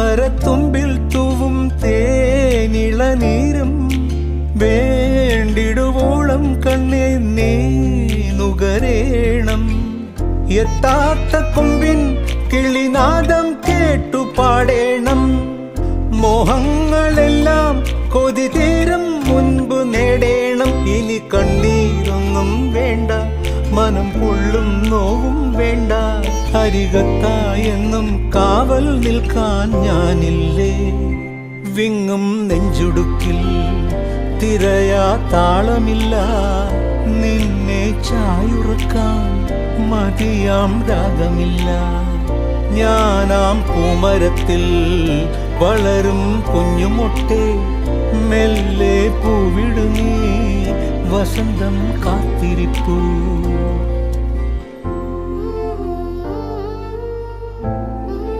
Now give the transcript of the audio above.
താമരത്തുമ്പിൽ തൂവും തേനിളനീരും വേണ്ടിടുവോളം കണ്ണേ നീ നുകരേണം. എത്താത്ത കൊമ്പിൻ കിളിനാദം കേട്ടു പാടേണം. മോഹങ്ങളെല്ലാം കൊതി തീരും മുൻപ് നേടേണം. ഇനി കണ്ണീരൊന്നും വേണ്ട, മനം പൊള്ളും നോവും വേണ്ട. അരികത്തായെന്നും കാവൽ നിൽക്കാൻ ഞാനില്ലേ. വിങ്ങും നെഞ്ചുടുക്കിൽ തിരയാ താളമില്ല. നിന്നെ ചായുറക്കാൻ മതിയാം രാഗമില്ല. ഞാനാം പൂമരത്തിൽ വളരും കുഞ്ഞുമൊട്ടെ, മെല്ലെ പൂവിടുന്നീ വസന്തം കാത്തിരിപ്പൂ.